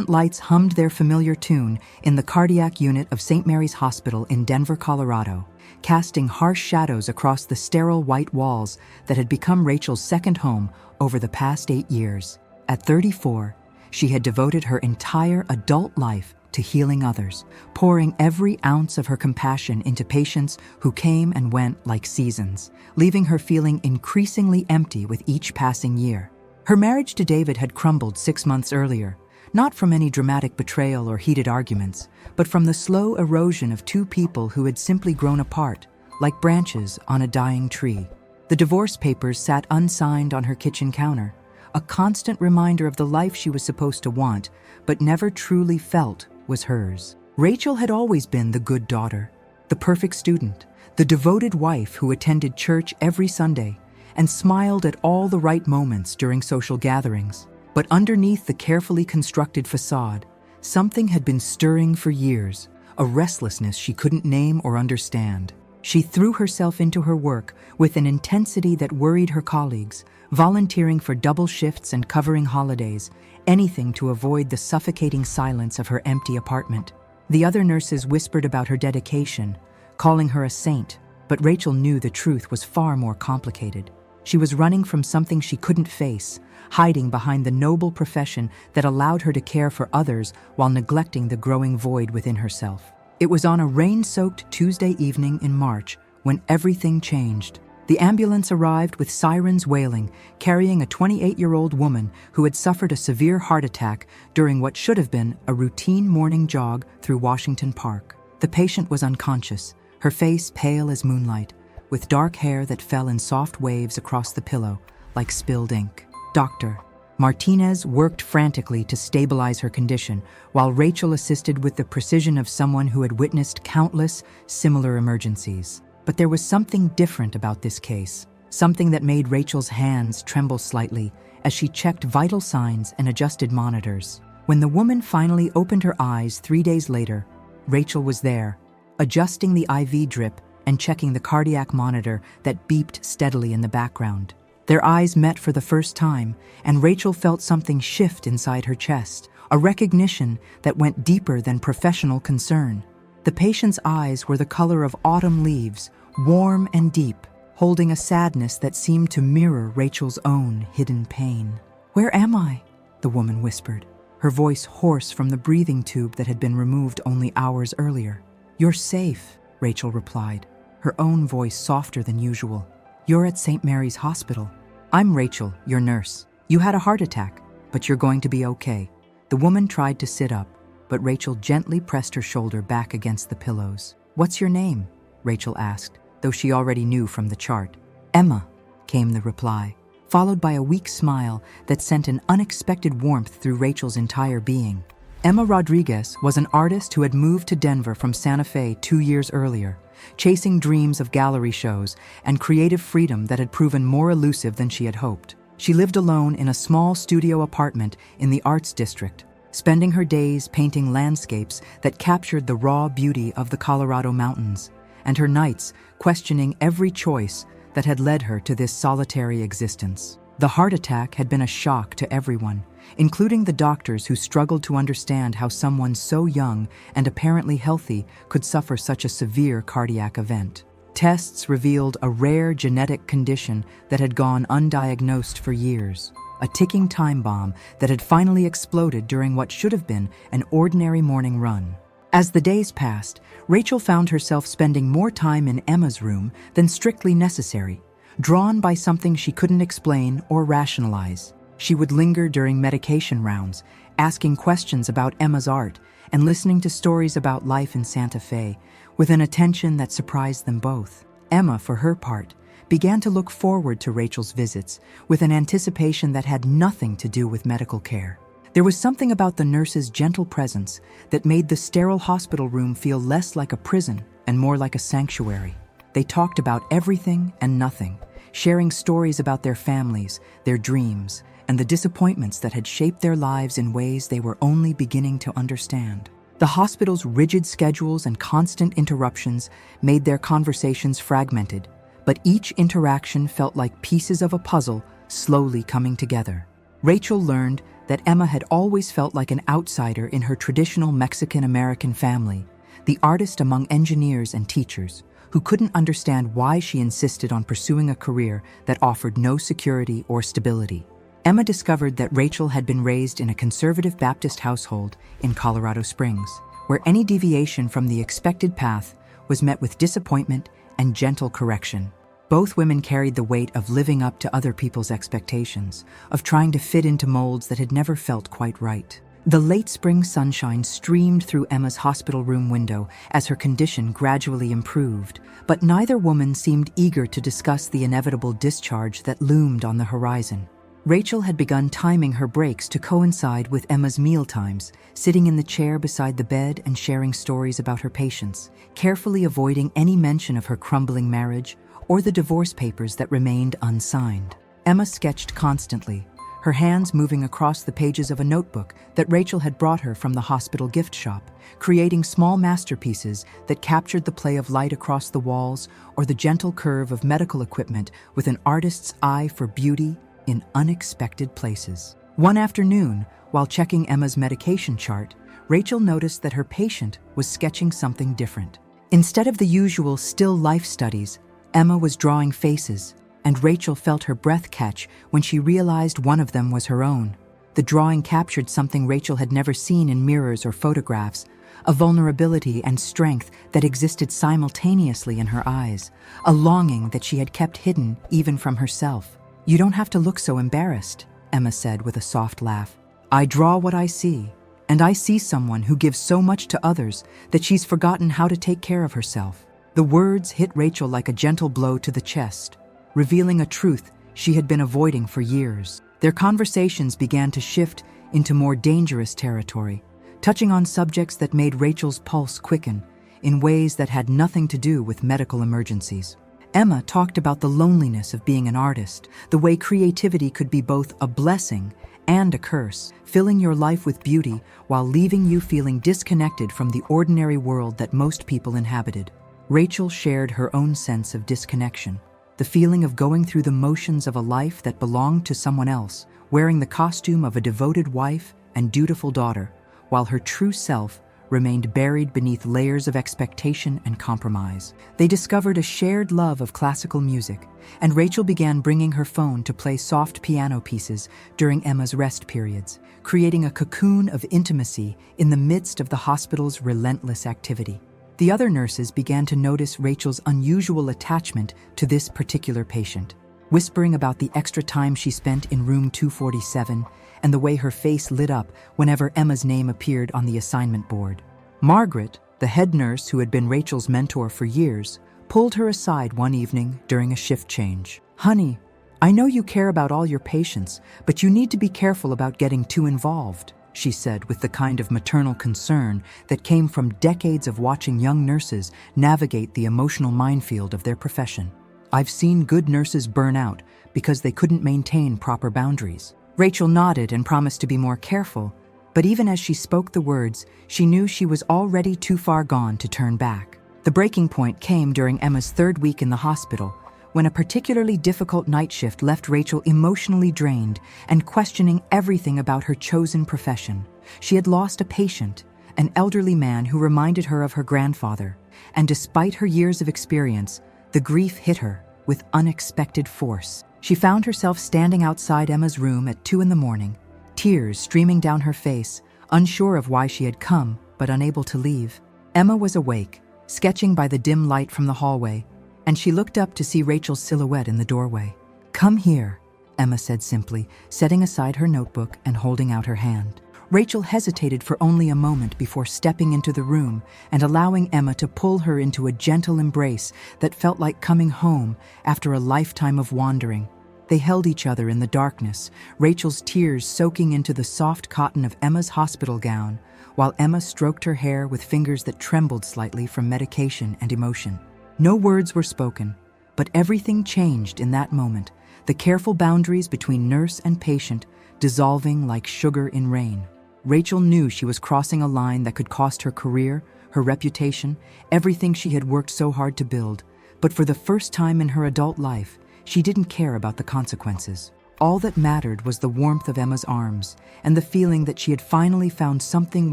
Lights hummed their familiar tune in the cardiac unit of St. Mary's Hospital in Denver, Colorado, casting harsh shadows across the sterile white walls that had become Rachel's second home over the past 8 years. At 34, she had devoted her entire adult life to healing others, pouring every ounce of her compassion into patients who came and went like seasons, leaving her feeling increasingly empty with each passing year. Her marriage to David had crumbled 6 months earlier, not from any dramatic betrayal or heated arguments, but from the slow erosion of two people who had simply grown apart, like branches on a dying tree. The divorce papers sat unsigned on her kitchen counter, a constant reminder of the life she was supposed to want, but never truly felt was hers. Rachel had always been the good daughter, the perfect student, the devoted wife who attended church every Sunday and smiled at all the right moments during social gatherings. But underneath the carefully constructed facade, something had been stirring for years, a restlessness she couldn't name or understand. She threw herself into her work with an intensity that worried her colleagues, volunteering for double shifts and covering holidays, anything to avoid the suffocating silence of her empty apartment. The other nurses whispered about her dedication, calling her a saint, but Rachel knew the truth was far more complicated. She was running from something she couldn't face, hiding behind the noble profession that allowed her to care for others while neglecting the growing void within herself. It was on a rain-soaked Tuesday evening in March when everything changed. The ambulance arrived with sirens wailing, carrying a 28-year-old woman who had suffered a severe heart attack during what should have been a routine morning jog through Washington Park. The patient was unconscious, her face pale as moonlight, with dark hair that fell in soft waves across the pillow like spilled ink. Dr. Martinez worked frantically to stabilize her condition, while Rachel assisted with the precision of someone who had witnessed countless similar emergencies. But there was something different about this case, something that made Rachel's hands tremble slightly as she checked vital signs and adjusted monitors. When the woman finally opened her eyes 3 days later, Rachel was there, adjusting the IV drip and checking the cardiac monitor that beeped steadily in the background. Their eyes met for the first time, and Rachel felt something shift inside her chest, a recognition that went deeper than professional concern. The patient's eyes were the color of autumn leaves, warm and deep, holding a sadness that seemed to mirror Rachel's own hidden pain. "Where am I?" the woman whispered, her voice hoarse from the breathing tube that had been removed only hours earlier. "You're safe," Rachel replied, her own voice softer than usual. "You're at St. Mary's Hospital. I'm Rachel, your nurse. You had a heart attack, but you're going to be okay." The woman tried to sit up, but Rachel gently pressed her shoulder back against the pillows. "What's your name?" Rachel asked, though she already knew from the chart. "Emma," came the reply, followed by a weak smile that sent an unexpected warmth through Rachel's entire being. Emma Rodriguez was an artist who had moved to Denver from Santa Fe 2 years earlier, chasing dreams of gallery shows and creative freedom that had proven more elusive than she had hoped. She lived alone in a small studio apartment in the Arts District, spending her days painting landscapes that captured the raw beauty of the Colorado mountains, and her nights questioning every choice that had led her to this solitary existence. The heart attack had been a shock to everyone, including the doctors who struggled to understand how someone so young and apparently healthy could suffer such a severe cardiac event. Tests revealed a rare genetic condition that had gone undiagnosed for years, a ticking time bomb that had finally exploded during what should have been an ordinary morning run. As the days passed, Rachel found herself spending more time in Emma's room than strictly necessary, drawn by something she couldn't explain or rationalize. She would linger during medication rounds, asking questions about Emma's art and listening to stories about life in Santa Fe, with an attention that surprised them both. Emma, for her part, began to look forward to Rachel's visits with an anticipation that had nothing to do with medical care. There was something about the nurse's gentle presence that made the sterile hospital room feel less like a prison and more like a sanctuary. They talked about everything and nothing, sharing stories about their families, their dreams, and the disappointments that had shaped their lives in ways they were only beginning to understand. The hospital's rigid schedules and constant interruptions made their conversations fragmented, but each interaction felt like pieces of a puzzle slowly coming together. Rachel learned that Emma had always felt like an outsider in her traditional Mexican-American family, the artist among engineers and teachers, who couldn't understand why she insisted on pursuing a career that offered no security or stability. Emma discovered that Rachel had been raised in a conservative Baptist household in Colorado Springs, where any deviation from the expected path was met with disappointment and gentle correction. Both women carried the weight of living up to other people's expectations, of trying to fit into molds that had never felt quite right. The late spring sunshine streamed through Emma's hospital room window as her condition gradually improved, but neither woman seemed eager to discuss the inevitable discharge that loomed on the horizon. Rachel had begun timing her breaks to coincide with Emma's mealtimes, sitting in the chair beside the bed and sharing stories about her patients, carefully avoiding any mention of her crumbling marriage or the divorce papers that remained unsigned. Emma sketched constantly, her hands moving across the pages of a notebook that Rachel had brought her from the hospital gift shop, creating small masterpieces that captured the play of light across the walls or the gentle curve of medical equipment with an artist's eye for beauty in unexpected places. One afternoon, while checking Emma's medication chart, Rachel noticed that her patient was sketching something different. Instead of the usual still life studies, Emma was drawing faces, and Rachel felt her breath catch when she realized one of them was her own. The drawing captured something Rachel had never seen in mirrors or photographs, a vulnerability and strength that existed simultaneously in her eyes, a longing that she had kept hidden even from herself. "You don't have to look so embarrassed," Emma said with a soft laugh. "I draw what I see, and I see someone who gives so much to others that she's forgotten how to take care of herself." The words hit Rachel like a gentle blow to the chest, revealing a truth she had been avoiding for years. Their conversations began to shift into more dangerous territory, touching on subjects that made Rachel's pulse quicken in ways that had nothing to do with medical emergencies. Emma talked about the loneliness of being an artist, the way creativity could be both a blessing and a curse, filling your life with beauty while leaving you feeling disconnected from the ordinary world that most people inhabited. Rachel shared her own sense of disconnection, the feeling of going through the motions of a life that belonged to someone else, wearing the costume of a devoted wife and dutiful daughter, while her true self remained buried beneath layers of expectation and compromise. They discovered a shared love of classical music, and Rachel began bringing her phone to play soft piano pieces during Emma's rest periods, creating a cocoon of intimacy in the midst of the hospital's relentless activity. The other nurses began to notice Rachel's unusual attachment to this particular patient, whispering about the extra time she spent in room 247 and the way her face lit up whenever Emma's name appeared on the assignment board. Margaret, the head nurse who had been Rachel's mentor for years, pulled her aside one evening during a shift change. "Honey, I know you care about all your patients, but you need to be careful about getting too involved," she said with the kind of maternal concern that came from decades of watching young nurses navigate the emotional minefield of their profession. "I've seen good nurses burn out because they couldn't maintain proper boundaries." Rachel nodded and promised to be more careful, but even as she spoke the words, she knew she was already too far gone to turn back. The breaking point came during Emma's third week in the hospital, when a particularly difficult night shift left Rachel emotionally drained and questioning everything about her chosen profession. She had lost a patient, an elderly man who reminded her of her grandfather, and despite her years of experience, the grief hit her with unexpected force. She found herself standing outside Emma's room at 2 a.m, tears streaming down her face, unsure of why she had come, but unable to leave. Emma was awake, sketching by the dim light from the hallway, and she looked up to see Rachel's silhouette in the doorway. "Come here," Emma said simply, setting aside her notebook and holding out her hand. Rachel hesitated for only a moment before stepping into the room and allowing Emma to pull her into a gentle embrace that felt like coming home after a lifetime of wandering. They held each other in the darkness, Rachel's tears soaking into the soft cotton of Emma's hospital gown, while Emma stroked her hair with fingers that trembled slightly from medication and emotion. No words were spoken, but everything changed in that moment, the careful boundaries between nurse and patient dissolving like sugar in rain. Rachel knew she was crossing a line that could cost her career, her reputation, everything she had worked so hard to build, but for the first time in her adult life, she didn't care about the consequences. All that mattered was the warmth of Emma's arms and the feeling that she had finally found something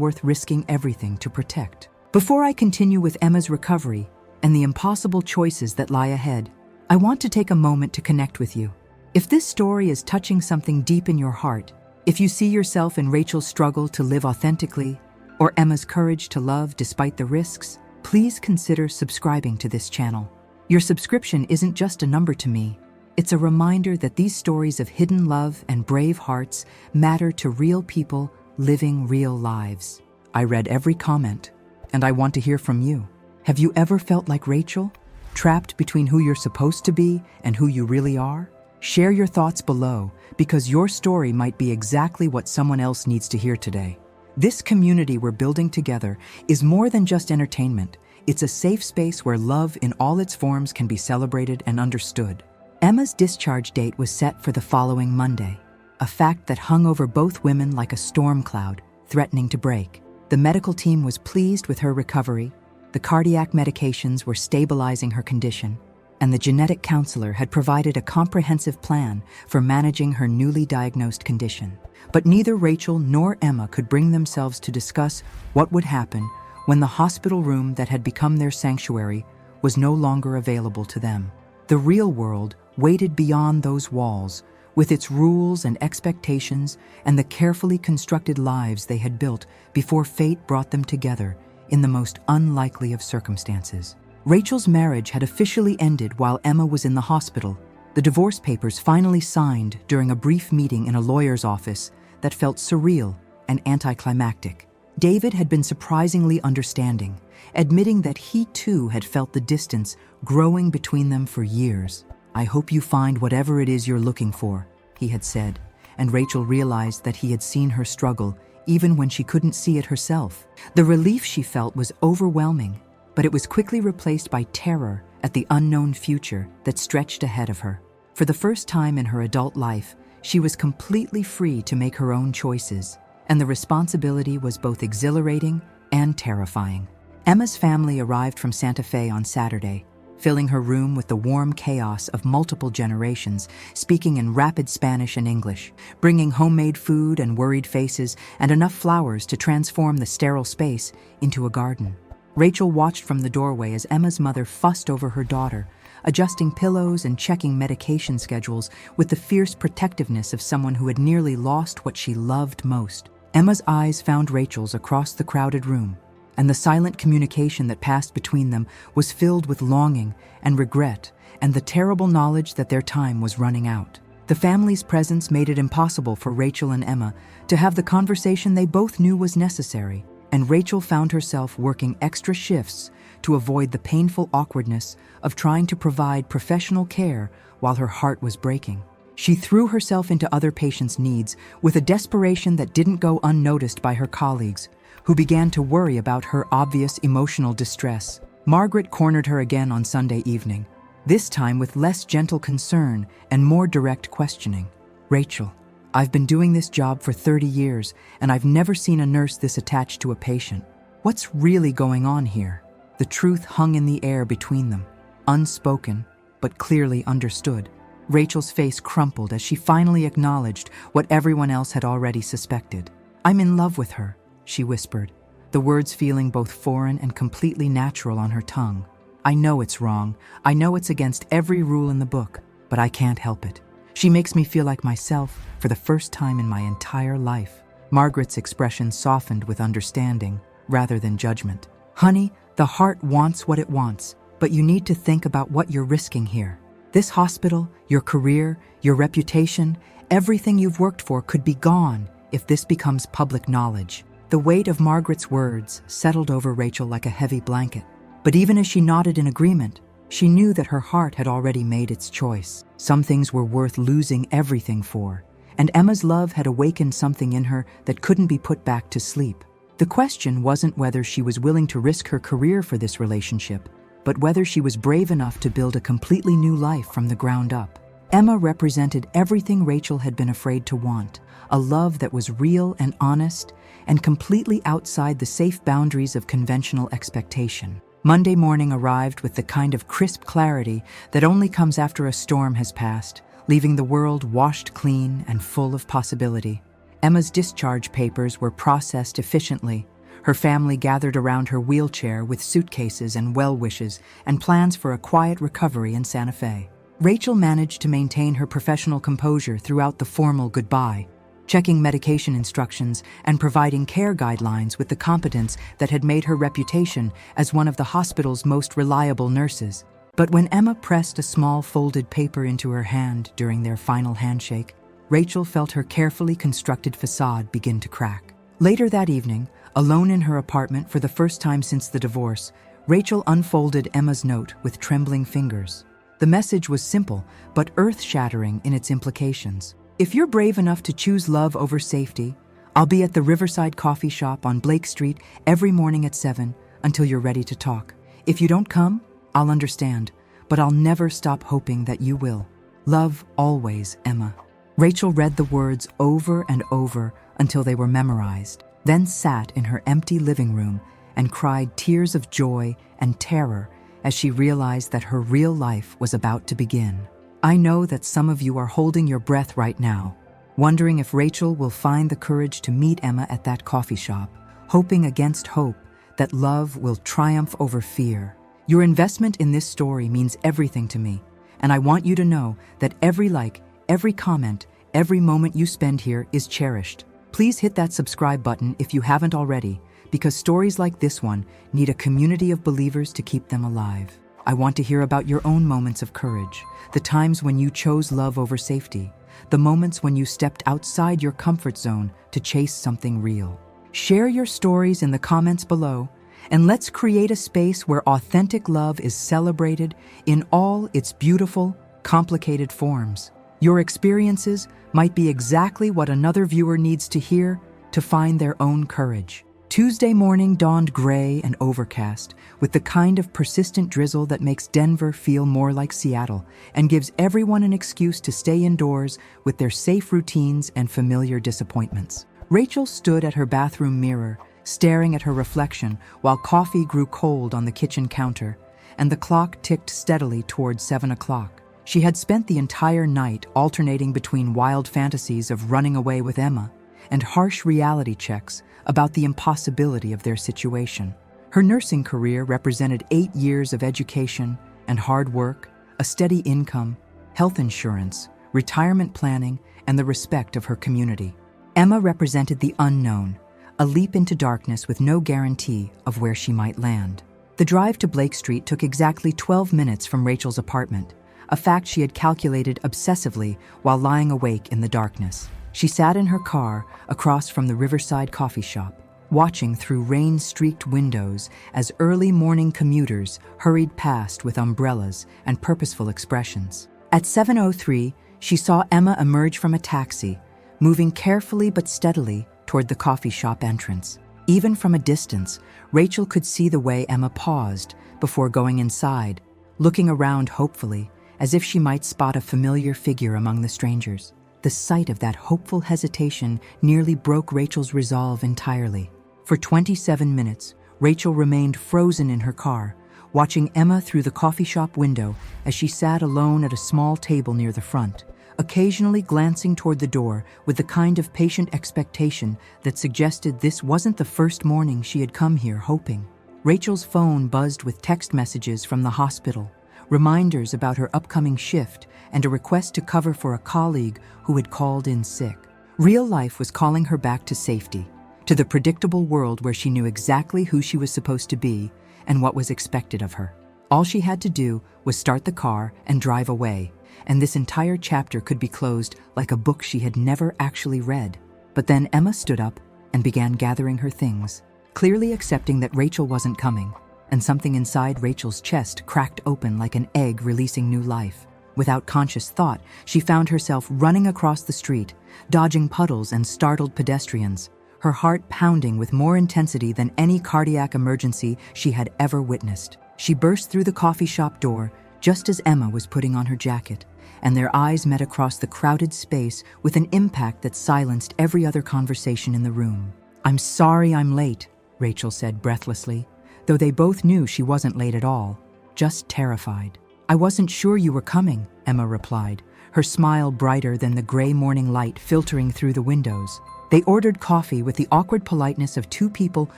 worth risking everything to protect. Before I continue with Emma's recovery and the impossible choices that lie ahead, I want to take a moment to connect with you. If this story is touching something deep in your heart, if you see yourself in Rachel's struggle to live authentically, or Emma's courage to love despite the risks, please consider subscribing to this channel. Your subscription isn't just a number to me. It's a reminder that these stories of hidden love and brave hearts matter to real people living real lives. I read every comment, and I want to hear from you. Have you ever felt like Rachel, trapped between who you're supposed to be and who you really are? Share your thoughts below, because your story might be exactly what someone else needs to hear today. This community we're building together is more than just entertainment. It's a safe space where love in all its forms can be celebrated and understood. Emma's discharge date was set for the following Monday, a fact that hung over both women like a storm cloud, threatening to break. The medical team was pleased with her recovery, the cardiac medications were stabilizing her condition, and the genetic counselor had provided a comprehensive plan for managing her newly diagnosed condition. But neither Rachel nor Emma could bring themselves to discuss what would happen when the hospital room that had become their sanctuary was no longer available to them. The real world waited beyond those walls, with its rules and expectations and the carefully constructed lives they had built before fate brought them together in the most unlikely of circumstances. Rachel's marriage had officially ended while Emma was in the hospital. The divorce papers finally signed during a brief meeting in a lawyer's office that felt surreal and anticlimactic. David had been surprisingly understanding, admitting that he too had felt the distance growing between them for years. "I hope you find whatever it is you're looking for," he had said, and Rachel realized that he had seen her struggle even when she couldn't see it herself. The relief she felt was overwhelming, but it was quickly replaced by terror at the unknown future that stretched ahead of her. For the first time in her adult life, she was completely free to make her own choices, and the responsibility was both exhilarating and terrifying. Emma's family arrived from Santa Fe on Saturday, filling her room with the warm chaos of multiple generations, speaking in rapid Spanish and English, bringing homemade food and worried faces and enough flowers to transform the sterile space into a garden. Rachel watched from the doorway as Emma's mother fussed over her daughter, adjusting pillows and checking medication schedules with the fierce protectiveness of someone who had nearly lost what she loved most. Emma's eyes found Rachel's across the crowded room, and the silent communication that passed between them was filled with longing and regret and the terrible knowledge that their time was running out. The family's presence made it impossible for Rachel and Emma to have the conversation they both knew was necessary, and Rachel found herself working extra shifts to avoid the painful awkwardness of trying to provide professional care while her heart was breaking. She threw herself into other patients' needs with a desperation that didn't go unnoticed by her colleagues, who began to worry about her obvious emotional distress. Margaret cornered her again on Sunday evening, this time with less gentle concern and more direct questioning. "Rachel, I've been doing this job for 30 years, and I've never seen a nurse this attached to a patient. What's really going on here?" The truth hung in the air between them, unspoken, but clearly understood. Rachel's face crumpled as she finally acknowledged what everyone else had already suspected. "I'm in love with her," she whispered, the words feeling both foreign and completely natural on her tongue. "I know it's wrong. I know it's against every rule in the book, but I can't help it. She makes me feel like myself for the first time in my entire life." Margaret's expression softened with understanding rather than judgment. "Honey, the heart wants what it wants, but you need to think about what you're risking here. This hospital, your career, your reputation, everything you've worked for could be gone if this becomes public knowledge." The weight of Margaret's words settled over Rachel like a heavy blanket. But even as she nodded in agreement, she knew that her heart had already made its choice. Some things were worth losing everything for, and Emma's love had awakened something in her that couldn't be put back to sleep. The question wasn't whether she was willing to risk her career for this relationship, but whether she was brave enough to build a completely new life from the ground up. Emma represented everything Rachel had been afraid to want, a love that was real and honest and completely outside the safe boundaries of conventional expectation. Monday morning arrived with the kind of crisp clarity that only comes after a storm has passed, leaving the world washed clean and full of possibility. Emma's discharge papers were processed efficiently. Her family gathered around her wheelchair with suitcases and well wishes and plans for a quiet recovery in Santa Fe. Rachel managed to maintain her professional composure throughout the formal goodbye, checking medication instructions and providing care guidelines with the competence that had made her reputation as one of the hospital's most reliable nurses. But when Emma pressed a small folded paper into her hand during their final handshake, Rachel felt her carefully constructed facade begin to crack. Later that evening, alone in her apartment for the first time since the divorce, Rachel unfolded Emma's note with trembling fingers. The message was simple, but earth-shattering in its implications. If you're brave enough to choose love over safety, I'll be at the Riverside Coffee Shop on Blake Street every morning at 7 until you're ready to talk. If you don't come, I'll understand, but I'll never stop hoping that you will. Love always, Emma. Rachel read the words over and over until they were memorized, then sat in her empty living room and cried tears of joy and terror as she realized that her real life was about to begin. I know that some of you are holding your breath right now, wondering if Rachel will find the courage to meet Emma at that coffee shop, hoping against hope that love will triumph over fear. Your investment in this story means everything to me, and I want you to know that every like, every comment, every moment you spend here is cherished. Please hit that subscribe button if you haven't already, because stories like this one need a community of believers to keep them alive. I want to hear about your own moments of courage, the times when you chose love over safety, the moments when you stepped outside your comfort zone to chase something real. Share your stories in the comments below, and let's create a space where authentic love is celebrated in all its beautiful, complicated forms. Your experiences might be exactly what another viewer needs to hear to find their own courage. Tuesday morning dawned gray and overcast, with the kind of persistent drizzle that makes Denver feel more like Seattle and gives everyone an excuse to stay indoors with their safe routines and familiar disappointments. Rachel stood at her bathroom mirror, staring at her reflection while coffee grew cold on the kitchen counter, and the clock ticked steadily towards 7 o'clock. She had spent the entire night alternating between wild fantasies of running away with Emma and harsh reality checks about the impossibility of their situation. Her nursing career represented 8 years of education and hard work, a steady income, health insurance, retirement planning, and the respect of her community. Emma represented the unknown, a leap into darkness with no guarantee of where she might land. The drive to Blake Street took exactly 12 minutes from Rachel's apartment, a fact she had calculated obsessively while lying awake in the darkness. She sat in her car across from the Riverside Coffee Shop, watching through rain-streaked windows as early morning commuters hurried past with umbrellas and purposeful expressions. At 7:03, she saw Emma emerge from a taxi, moving carefully but steadily toward the coffee shop entrance. Even from a distance, Rachel could see the way Emma paused before going inside, looking around hopefully, as if she might spot a familiar figure among the strangers. The sight of that hopeful hesitation nearly broke Rachel's resolve entirely. For 27 minutes, Rachel remained frozen in her car, watching Emma through the coffee shop window as she sat alone at a small table near the front, occasionally glancing toward the door with the kind of patient expectation that suggested this wasn't the first morning she had come here hoping. Rachel's phone buzzed with text messages from the hospital, reminders about her upcoming shift, and a request to cover for a colleague who had called in sick. Real life was calling her back to safety, to the predictable world where she knew exactly who she was supposed to be and what was expected of her. All she had to do was start the car and drive away, and this entire chapter could be closed like a book she had never actually read. But then Emma stood up and began gathering her things, clearly accepting that Rachel wasn't coming, and something inside Rachel's chest cracked open like an egg releasing new life. Without conscious thought, she found herself running across the street, dodging puddles and startled pedestrians, her heart pounding with more intensity than any cardiac emergency she had ever witnessed. She burst through the coffee shop door just as Emma was putting on her jacket, and their eyes met across the crowded space with an impact that silenced every other conversation in the room. "I'm sorry I'm late," Rachel said breathlessly, though they both knew she wasn't late at all, just terrified. "I wasn't sure you were coming," Emma replied, her smile brighter than the gray morning light filtering through the windows. They ordered coffee with the awkward politeness of two people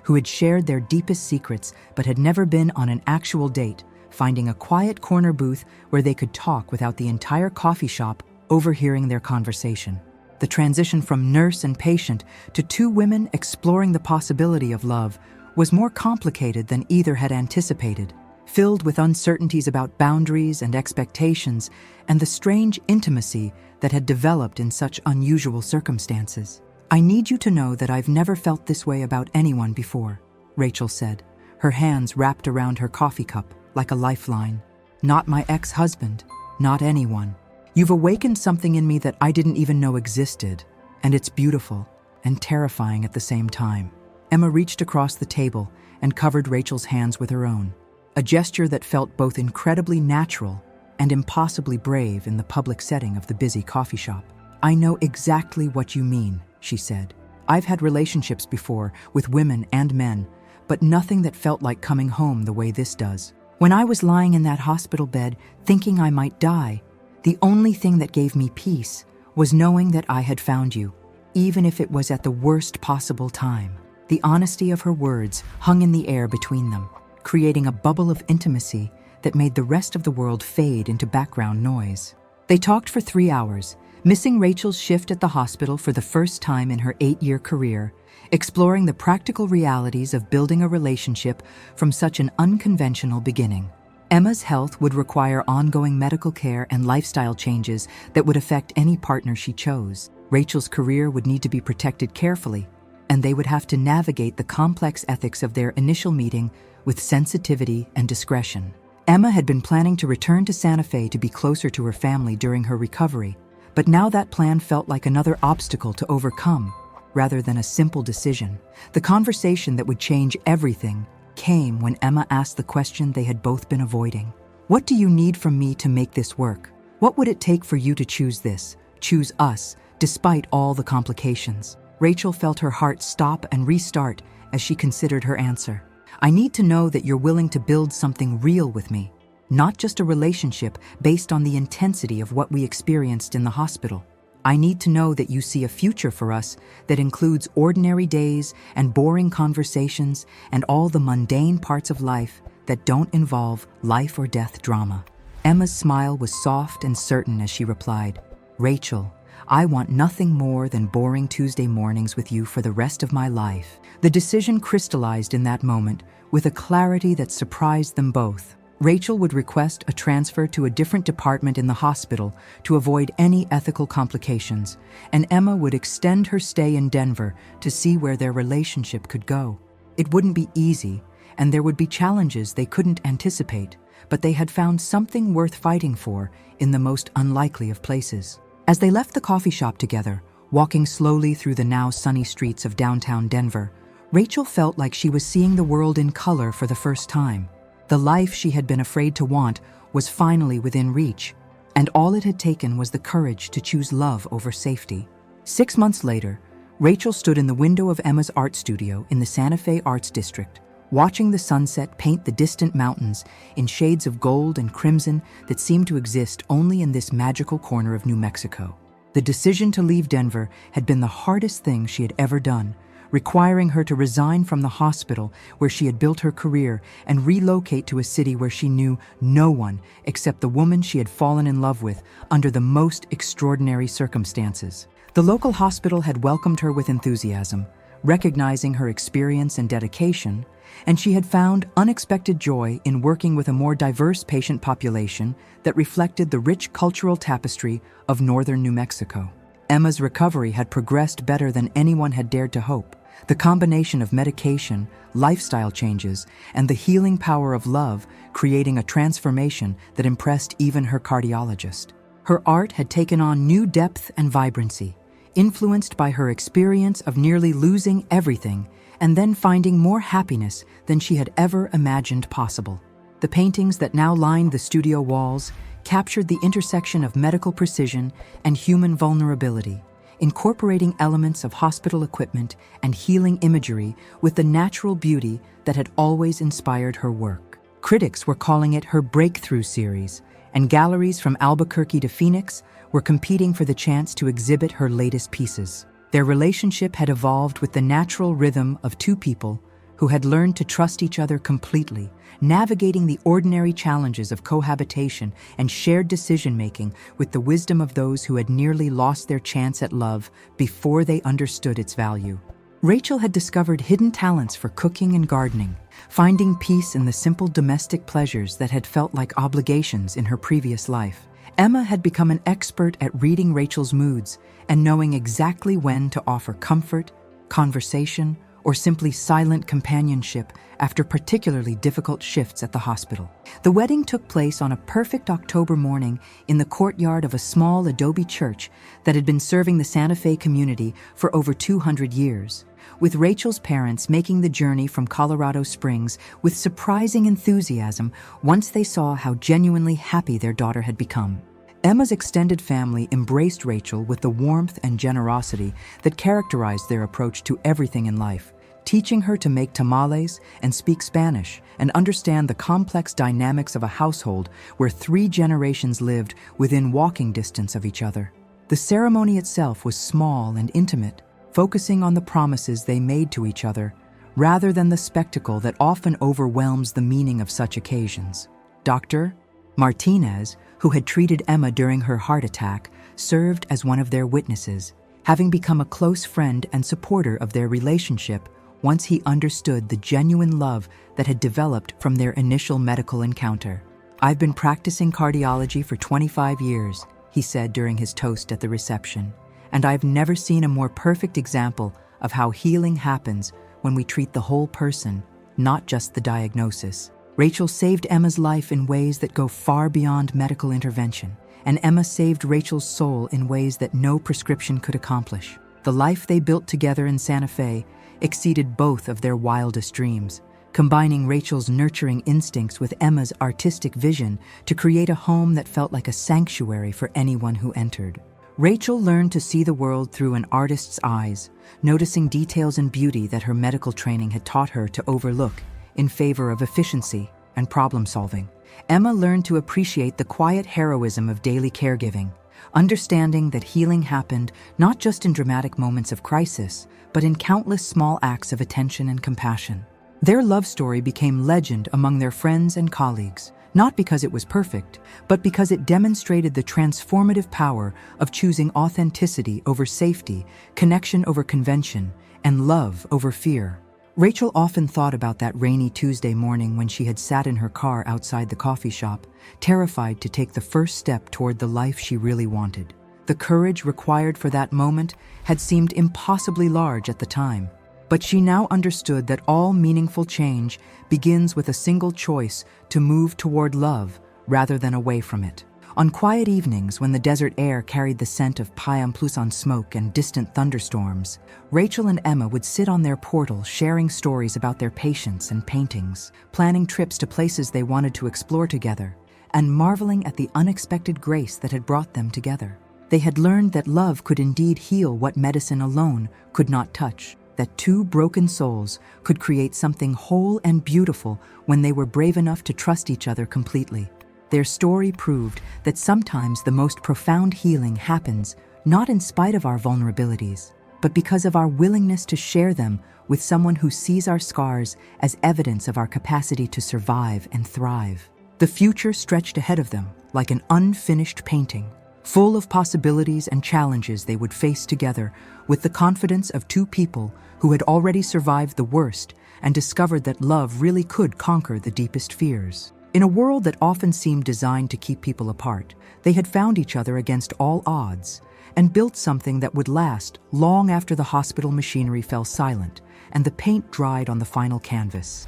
who had shared their deepest secrets but had never been on an actual date, finding a quiet corner booth where they could talk without the entire coffee shop overhearing their conversation. The transition from nurse and patient to two women exploring the possibility of love was more complicated than either had anticipated, filled with uncertainties about boundaries and expectations and the strange intimacy that had developed in such unusual circumstances. "I need you to know that I've never felt this way about anyone before," Rachel said, her hands wrapped around her coffee cup like a lifeline. "Not my ex-husband, not anyone. You've awakened something in me that I didn't even know existed, and it's beautiful and terrifying at the same time." Emma reached across the table and covered Rachel's hands with her own, a gesture that felt both incredibly natural and impossibly brave in the public setting of the busy coffee shop. "I know exactly what you mean," she said. "I've had relationships before with women and men, but nothing that felt like coming home the way this does. When I was lying in that hospital bed thinking I might die, the only thing that gave me peace was knowing that I had found you, even if it was at the worst possible time." The honesty of her words hung in the air between them, creating a bubble of intimacy that made the rest of the world fade into background noise. They talked for 3 hours, missing Rachel's shift at the hospital for the first time in her 8-year career, exploring the practical realities of building a relationship from such an unconventional beginning. Emma's health would require ongoing medical care and lifestyle changes that would affect any partner she chose. Rachel's career would need to be protected carefully, and they would have to navigate the complex ethics of their initial meeting with sensitivity and discretion. Emma had been planning to return to Santa Fe to be closer to her family during her recovery, but now that plan felt like another obstacle to overcome, rather than a simple decision. The conversation that would change everything came when Emma asked the question they had both been avoiding. "What do you need from me to make this work? What would it take for you to choose this, choose us, despite all the complications?" Rachel felt her heart stop and restart as she considered her answer. "I need to know that you're willing to build something real with me, not just a relationship based on the intensity of what we experienced in the hospital. I need to know that you see a future for us that includes ordinary days and boring conversations and all the mundane parts of life that don't involve life or death drama." Emma's smile was soft and certain as she replied, "Rachel, I want nothing more than boring Tuesday mornings with you for the rest of my life." The decision crystallized in that moment with a clarity that surprised them both. Rachel would request a transfer to a different department in the hospital to avoid any ethical complications, and Emma would extend her stay in Denver to see where their relationship could go. It wouldn't be easy, and there would be challenges they couldn't anticipate, but they had found something worth fighting for in the most unlikely of places. As they left the coffee shop together, walking slowly through the now sunny streets of downtown Denver, Rachel felt like she was seeing the world in color for the first time. The life she had been afraid to want was finally within reach, and all it had taken was the courage to choose love over safety. 6 months later, Rachel stood in the window of Emma's art studio in the Santa Fe Arts District, watching the sunset paint the distant mountains in shades of gold and crimson that seemed to exist only in this magical corner of New Mexico. The decision to leave Denver had been the hardest thing she had ever done, requiring her to resign from the hospital where she had built her career and relocate to a city where she knew no one except the woman she had fallen in love with under the most extraordinary circumstances. The local hospital had welcomed her with enthusiasm, recognizing her experience and dedication, and she had found unexpected joy in working with a more diverse patient population that reflected the rich cultural tapestry of northern New Mexico. Emma's recovery had progressed better than anyone had dared to hope. The combination of medication, lifestyle changes, and the healing power of love creating a transformation that impressed even her cardiologist. Her art had taken on new depth and vibrancy, influenced by her experience of nearly losing everything and then finding more happiness than she had ever imagined possible. The paintings that now lined the studio walls captured the intersection of medical precision and human vulnerability, incorporating elements of hospital equipment and healing imagery with the natural beauty that had always inspired her work. Critics were calling it her breakthrough series, and galleries from Albuquerque to Phoenix were competing for the chance to exhibit her latest pieces. Their relationship had evolved with the natural rhythm of two people who had learned to trust each other completely, navigating the ordinary challenges of cohabitation and shared decision-making with the wisdom of those who had nearly lost their chance at love before they understood its value. Rachel had discovered hidden talents for cooking and gardening, finding peace in the simple domestic pleasures that had felt like obligations in her previous life. Emma had become an expert at reading Rachel's moods and knowing exactly when to offer comfort, conversation, or simply silent companionship after particularly difficult shifts at the hospital. The wedding took place on a perfect October morning in the courtyard of a small adobe church that had been serving the Santa Fe community for over 200 years, with Rachel's parents making the journey from Colorado Springs with surprising enthusiasm once they saw how genuinely happy their daughter had become. Emma's extended family embraced Rachel with the warmth and generosity that characterized their approach to everything in life, teaching her to make tamales and speak Spanish and understand the complex dynamics of a household where 3 generations lived within walking distance of each other. The ceremony itself was small and intimate, focusing on the promises they made to each other, rather than the spectacle that often overwhelms the meaning of such occasions. Dr. Martinez, who had treated Emma during her heart attack, served as one of their witnesses, having become a close friend and supporter of their relationship once he understood the genuine love that had developed from their initial medical encounter. "I've been practicing cardiology for 25 years, he said during his toast at the reception, and I've never seen a more perfect example of how healing happens when we treat the whole person, not just the diagnosis. Rachel saved Emma's life in ways that go far beyond medical intervention, and Emma saved Rachel's soul in ways that no prescription could accomplish. The life they built together in Santa Fe exceeded both of their wildest dreams, combining Rachel's nurturing instincts with Emma's artistic vision to create a home that felt like a sanctuary for anyone who entered. Rachel learned to see the world through an artist's eyes, noticing details and beauty that her medical training had taught her to overlook in favor of efficiency and problem-solving. Emma learned to appreciate the quiet heroism of daily caregiving, understanding that healing happened not just in dramatic moments of crisis, but in countless small acts of attention and compassion. Their love story became legend among their friends and colleagues, not because it was perfect, but because it demonstrated the transformative power of choosing authenticity over safety, connection over convention, and love over fear. Rachel often thought about that rainy Tuesday morning when she had sat in her car outside the coffee shop, terrified to take the first step toward the life she really wanted. The courage required for that moment had seemed impossibly large at the time, but she now understood that all meaningful change begins with a single choice to move toward love rather than away from it. On quiet evenings when the desert air carried the scent of Payamplusan smoke and distant thunderstorms, Rachel and Emma would sit on their portal sharing stories about their patients and paintings, planning trips to places they wanted to explore together, and marveling at the unexpected grace that had brought them together. They had learned that love could indeed heal what medicine alone could not touch, that 2 broken souls could create something whole and beautiful when they were brave enough to trust each other completely. Their story proved that sometimes the most profound healing happens not in spite of our vulnerabilities, but because of our willingness to share them with someone who sees our scars as evidence of our capacity to survive and thrive. The future stretched ahead of them like an unfinished painting, full of possibilities and challenges they would face together with the confidence of 2 people who had already survived the worst and discovered that love really could conquer the deepest fears. In a world that often seemed designed to keep people apart, they had found each other against all odds and built something that would last long after the hospital machinery fell silent and the paint dried on the final canvas.